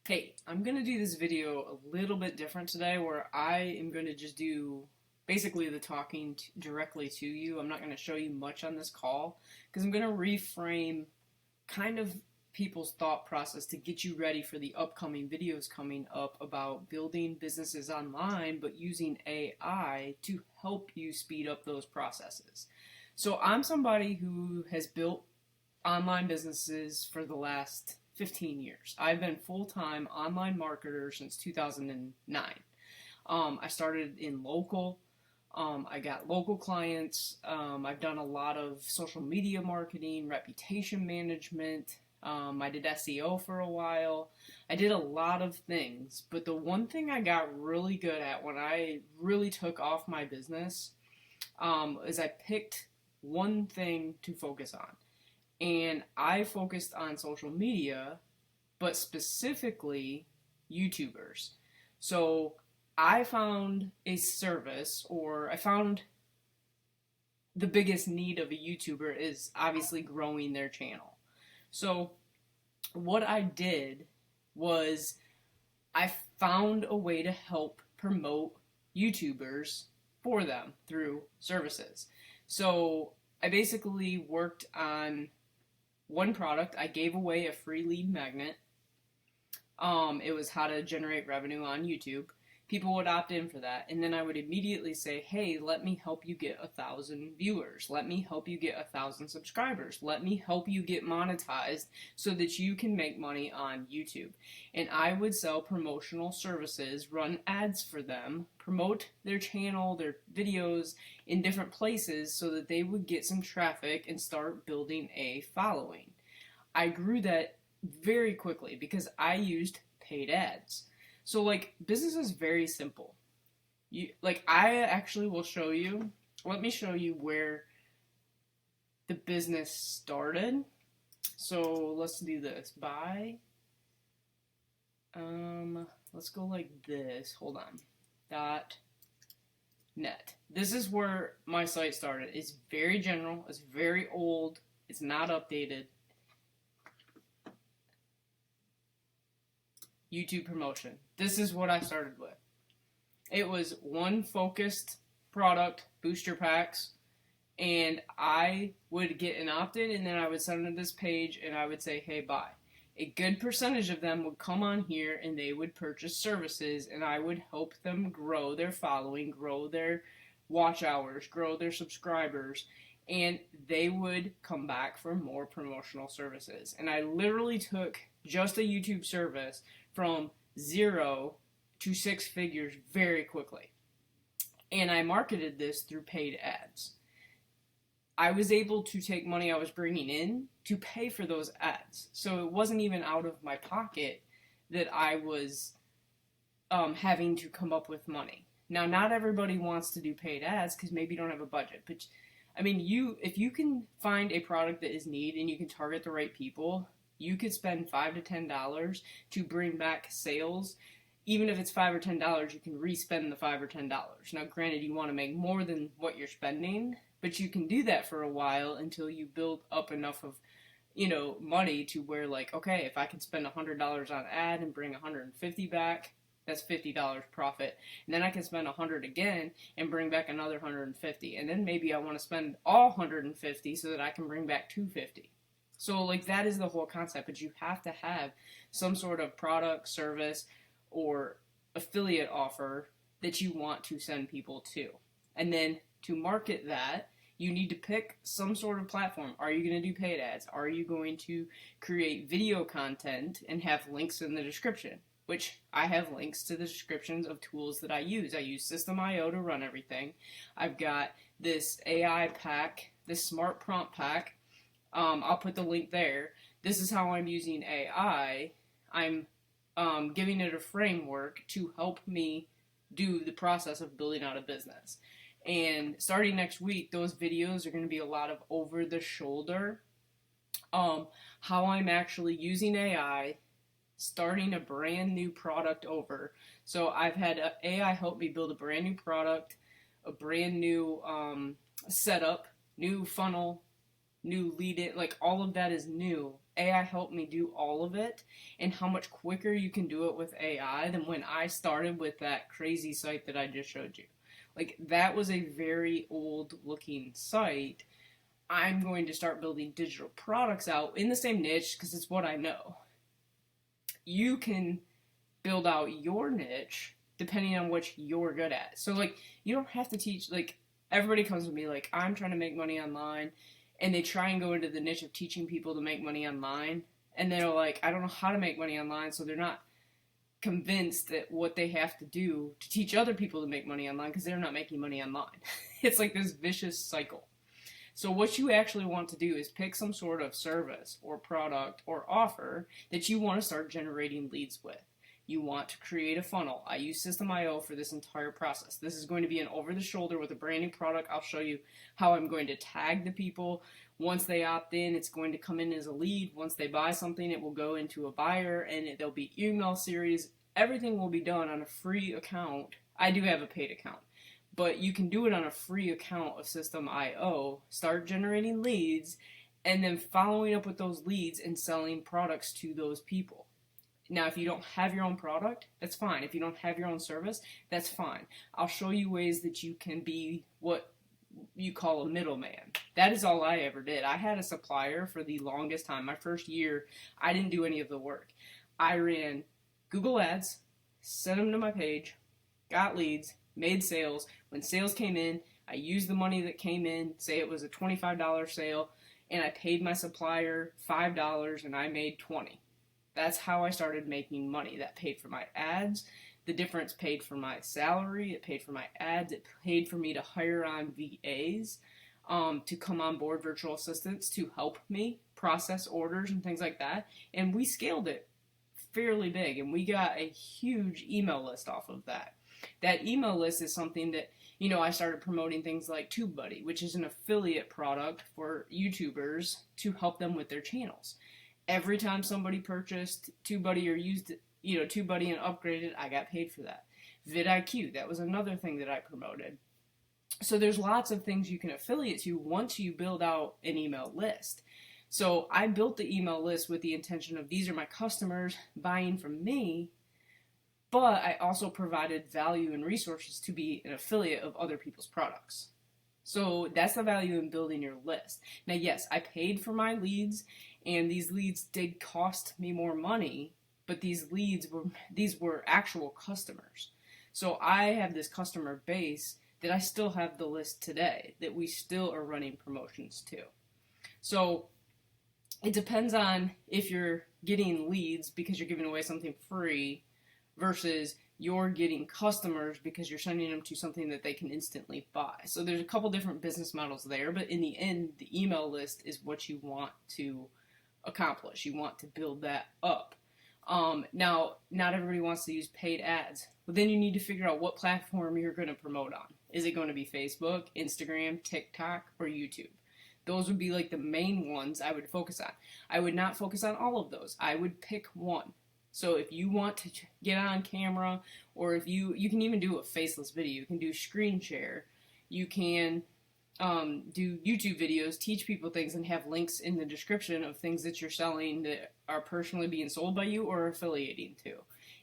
Hey, I'm going to do this video a little bit different today where I am going to just do basically the talking directly to you. I'm not going to show you much on this call because I'm going to reframe kind of people's thought process to get you ready for the upcoming videos coming up about building businesses online but using AI to help you speed up those processes. So I'm somebody who has built online businesses for the last 15 years. I've been full-time online marketer since 2009. I started in local. I got local clients. I've done a lot of social media marketing, reputation management. I did SEO for a while. I did a lot of things, but the one thing I got really good at when I really took off my business is I picked one thing to focus on. And I focused on social media, but specifically YouTubers. So I found a service, or I found the biggest need of a YouTuber is obviously growing their channel. So what I did was I found a way to help promote YouTubers for them through services. So I basically worked on one product. I gave away a free lead magnet. It was how to generate revenue on YouTube. People would opt in for that, and then I would immediately say, hey, let me help you get 1,000 viewers. Let me help you get 1,000 subscribers. Let me help you get monetized so that you can make money on YouTube. And I would sell promotional services, run ads for them, promote their channel, their videos in different places so that they would get some traffic and start building a following. I grew that very quickly because I used paid ads. So business is very simple. I actually will show you. Let me show you where the business started. So let's do this. Let's go like this. Hold on. .net. This is where my site started. It's very general. It's very old. It's not updated. YouTube promotion. This is what I started with. It was one focused product, booster packs, and I would get an opt-in, and then I would send them this page and I would say, hey, buy. A good percentage of them would come on here and they would purchase services, and I would help them grow their following, grow their watch hours, grow their subscribers, and they would come back for more promotional services. And I literally took just a YouTube service from 0 to 6 figures very quickly. And I marketed this through paid ads. I was able to take money I was bringing in to pay for those ads. So it wasn't even out of my pocket that I was having to come up with money. Now, not everybody wants to do paid ads because maybe you don't have a budget. But I mean, if you can find a product that is needed and you can target the right people, you could spend $5 to $10 to bring back sales. Even if it's $5 or $10, you can re-spend the $5 or $10. Now, granted, you want to make more than what you're spending, but you can do that for a while until you build up enough of, money to where okay, if I can spend $100 on ad and bring 150 back, that's $50 profit. And then I can spend 100 again and bring back another 150. And then maybe I want to spend all 150 so that I can bring back 250. So that is the whole concept, but you have to have some sort of product, service, or affiliate offer that you want to send people to. And then to market that, you need to pick some sort of platform. Are you going to do paid ads? Are you going to create video content and have links in the description? Which I have links to the descriptions of tools that I use. I use Systeme to run everything. I've got this AI pack, this smart prompt pack. I'll put the link there. This is how I'm using AI. I'm giving it a framework to help me do the process of building out a business. And starting next week, those videos are going to be a lot of over the shoulder. How I'm actually using AI, starting a brand new product over. So I've had AI help me build a brand new product, a brand new setup, new funnel, new lead in, all of that is new. AI helped me do all of it, and how much quicker you can do it with AI than when I started with that crazy site that I just showed you. Like, that was a very old looking site. I'm going to start building digital products out in the same niche because it's what I know. You can build out your niche depending on what you're good at. So, like, you don't have to teach, like, everybody comes to me like, I'm trying to make money online, and they try and go into the niche of teaching people to make money online, and they're like, I don't know how to make money online, so they're not convinced that what they have to do to teach other people to make money online because they're not making money online. It's like this vicious cycle. So what you actually want to do is pick some sort of service or product or offer that you want to start generating leads with. You want to create a funnel. I use Systeme for this entire process. This is going to be an over-the-shoulder with a brand new product. I'll show you how I'm going to tag the people. Once they opt in, it's going to come in as a lead. Once they buy something, it will go into a buyer, and there'll be email series. Everything will be done on a free account. I do have a paid account, but you can do it on a free account of Systeme, start generating leads, and then following up with those leads and selling products to those people. Now, if you don't have your own product, that's fine. If you don't have your own service, that's fine. I'll show you ways that you can be what you call a middleman. That is all I ever did. I had a supplier for the longest time. My first year, I didn't do any of the work. I ran Google Ads, sent them to my page, got leads, made sales. When sales came in, I used the money that came in, say it was a $25 sale, and I paid my supplier $5 and I made $20. That's how I started making money. That paid for my ads. The difference paid for my salary. It paid for my ads. It paid for me to hire on VAs to come on board, virtual assistants, to help me process orders and things like that. And we scaled it fairly big, and we got a huge email list off of that. That email list is something that, I started promoting things like TubeBuddy, which is an affiliate product for YouTubers to help them with their channels. Every time somebody purchased TubeBuddy or used, TubeBuddy and upgraded, I got paid for that. vidIQ, that was another thing that I promoted. So there's lots of things you can affiliate to once you build out an email list. So I built the email list with the intention of these are my customers buying from me, but I also provided value and resources to be an affiliate of other people's products. So that's the value in building your list. Now, yes, I paid for my leads, and these leads did cost me more money, but these were actual customers. So I have this customer base that I still have the list today that we still are running promotions to. So it depends on if you're getting leads because you're giving away something free versus you're getting customers because you're sending them to something that they can instantly buy. So there's a couple different business models there, but in the end, the email list is what you want to accomplish. You want to build that up. Now, not everybody wants to use paid ads, but then you need to figure out what platform you're going to promote on. Is it going to be Facebook, Instagram, TikTok, or YouTube? Those would be like the main ones I would focus on. I would not focus on all of those. I would pick one. So if you want to get on camera, or if you can even do a faceless video, you can do screen share, you can do YouTube videos, teach people things, and have links in the description of things that you're selling that are personally being sold by you or affiliating to.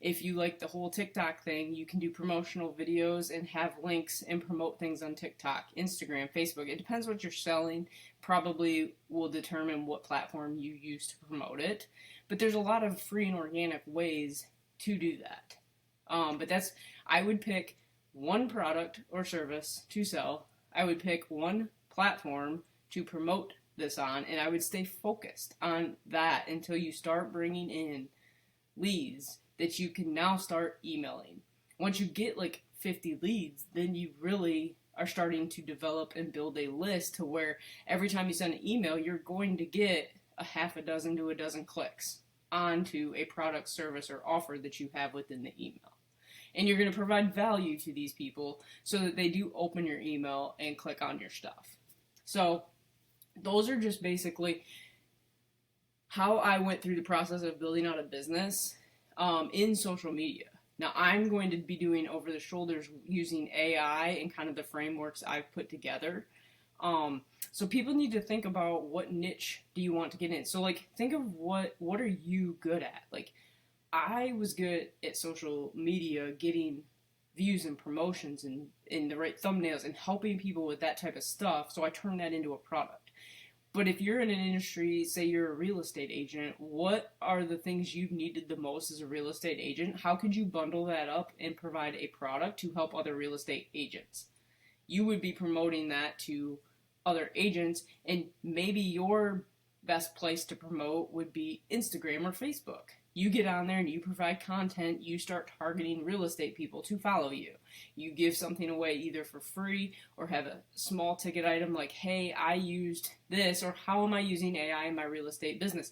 If you like the whole TikTok thing, you can do promotional videos and have links and promote things on TikTok, Instagram, Facebook. It depends what you're selling. Probably will determine what platform you use to promote it. But there's a lot of free and organic ways to do that. But I would pick one product or service to sell. I would pick one platform to promote this on, and I would stay focused on that until you start bringing in leads that you can now start emailing. Once you get like 50 leads, then you really are starting to develop and build a list to where every time you send an email, you're going to get a half a dozen to a dozen clicks onto a product, service, or offer that you have within the email. And you're going to provide value to these people so that they do open your email and click on your stuff. So those are just basically how I went through the process of building out a business in social media. Now I'm going to be doing over the shoulders using AI and kind of the frameworks I've put together. So people need to think about what niche do you want to get in. So like think of what are you good at? Like I was good at social media, getting views and promotions and in the right thumbnails and helping people with that type of stuff. So I turned that into a product. But if you're in an industry, say you're a real estate agent, what are the things you've needed the most as a real estate agent? How could you bundle that up and provide a product to help other real estate agents? You would be promoting that to other agents, and maybe your best place to promote would be Instagram or Facebook. You get on there and you provide content, you start targeting real estate people to follow you. You give something away either for free or have a small ticket item like, hey, I used this, or how am I using AI in my real estate business?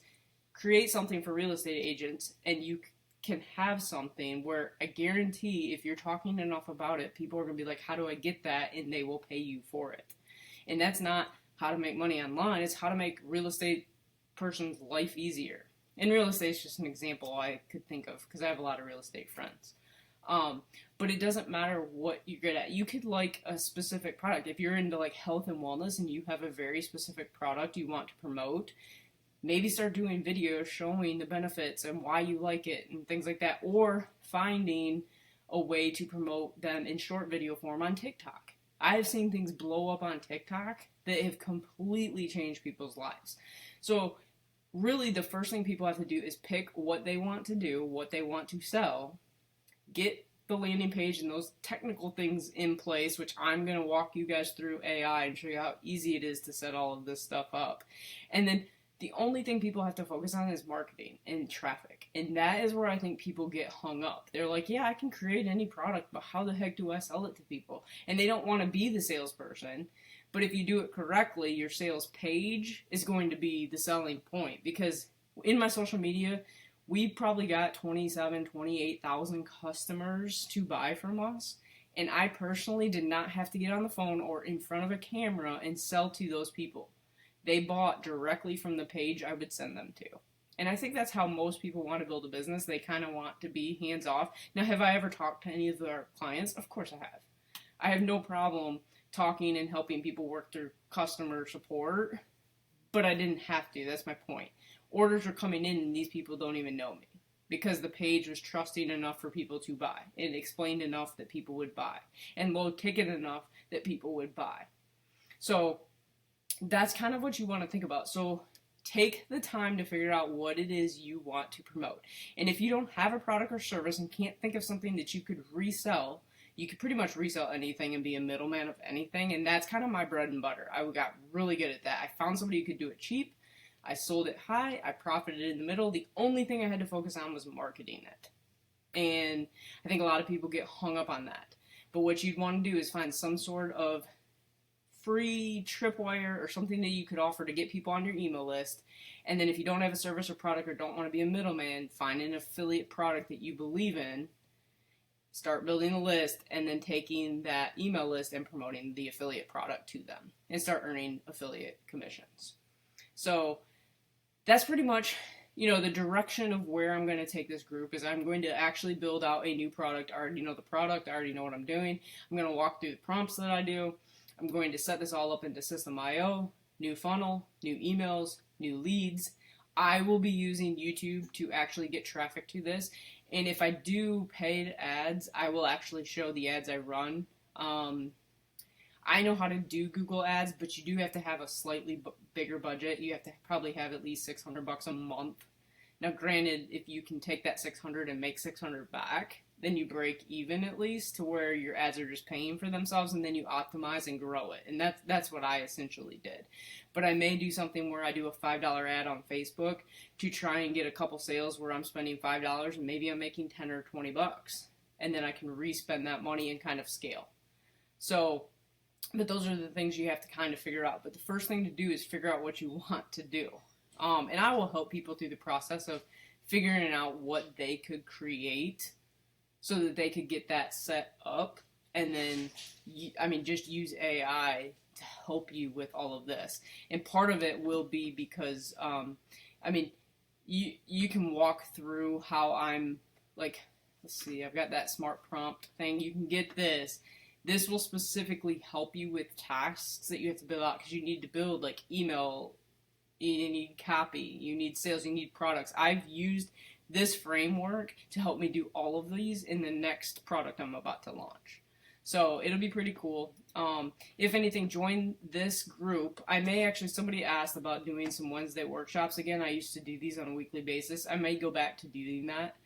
Create something for real estate agents, and you can have something where I guarantee if you're talking enough about it, people are going to be like, how do I get that? And they will pay you for it. And that's not how to make money online, it's how to make real estate person's life easier. And real estate is just an example I could think of because I have a lot of real estate friends. But it doesn't matter what you're good at. You could like a specific product. If you're into like health and wellness and you have a very specific product you want to promote, maybe start doing videos showing the benefits and why you like it and things like that. Or finding a way to promote them in short video form on TikTok. I've seen things blow up on TikTok that have completely changed people's lives. So really the first thing people have to do is pick what they want to do, what they want to sell, get the landing page and those technical things in place, which I'm going to walk you guys through AI and show you how easy it is to set all of this stuff up. And then the only thing people have to focus on is marketing and traffic. And that is where I think people get hung up. They're like, yeah, I can create any product, but how the heck do I sell it to people? And they don't want to be the salesperson. But if you do it correctly, your sales page is going to be the selling point. Because in my social media, we probably got 28,000 customers to buy from us. And I personally did not have to get on the phone or in front of a camera and sell to those people. They bought directly from the page I would send them to. And I think that's how most people want to build a business. They kind of want to be hands-off. Now, have I ever talked to any of our clients? Of course I have. I have no problem talking and helping people work through customer support, but I didn't have to. That's my point. Orders are coming in and these people don't even know me because the page was trusting enough for people to buy. It explained enough that people would buy and low ticket enough that people would buy. So that's kind of what you want to think about. So take the time to figure out what it is you want to promote. And if you don't have a product or service and can't think of something that you could resell, you could pretty much resell anything and be a middleman of anything. And that's kind of my bread and butter. I got really good at that. I found somebody who could do it cheap. I sold it high. I profited in the middle. The only thing I had to focus on was marketing it. And I think a lot of people get hung up on that. But what you'd want to do is find some sort of free tripwire or something that you could offer to get people on your email list. And then if you don't have a service or product or don't want to be a middleman, find an affiliate product that you believe in, start building a list, and then taking that email list and promoting the affiliate product to them and start earning affiliate commissions. So that's pretty much, the direction of where I'm going to take this group is I'm going to actually build out a new product. I already know the product. I already know what I'm doing. I'm going to walk through the prompts that I do. I'm going to set this all up into Systeme.io, new funnel, new emails, new leads. I will be using YouTube to actually get traffic to this. And if I do paid ads, I will actually show the ads I run. I know how to do Google ads, but you do have to have a slightly bigger budget. You have to probably have at least $600 a month. Now, granted, if you can take that $600 and make $600 back, then you break even at least to where your ads are just paying for themselves, and then you optimize and grow it. And that's what I essentially did. But I may do something where I do a $5 ad on Facebook to try and get a couple sales where I'm spending $5 and maybe I'm making 10 or 20 bucks. And then I can re-spend that money and kind of scale. So, but those are the things you have to kind of figure out. But the first thing to do is figure out what you want to do. And I will help people through the process of figuring out what they could create so that they could get that set up, and then, just use AI to help you with all of this. And part of it will be because, you can walk through how I'm, like, let's see, I've got that smart prompt thing. You can get this. This will specifically help you with tasks that you have to build out because you need to build like email, you need copy, you need sales, you need products. I've used this framework to help me do all of these in the next product I'm about to launch. So it'll be pretty cool. If anything, join this group. I may actually, somebody asked about doing some Wednesday workshops again. I used to do these on a weekly basis. I may go back to doing that.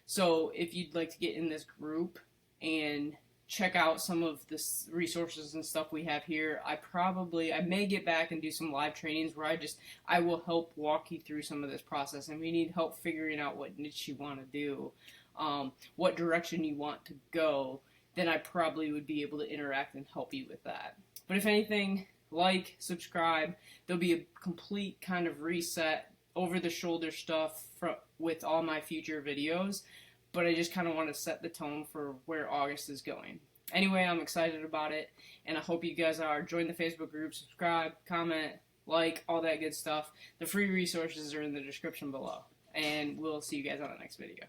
So if you'd like to get in this group and check out some of the resources and stuff we have here, I may get back and do some live trainings where I will help walk you through some of this process. And we need help figuring out what niche you want to do, what direction you want to go, then I probably would be able to interact and help you with that. But if anything, like, subscribe. There'll be a complete kind of reset, over-the-shoulder stuff with all my future videos. But I just kind of want to set the tone for where August is going. Anyway, I'm excited about it, and I hope you guys are. Join the Facebook group, subscribe, comment, like, all that good stuff. The free resources are in the description below, and we'll see you guys on the next video.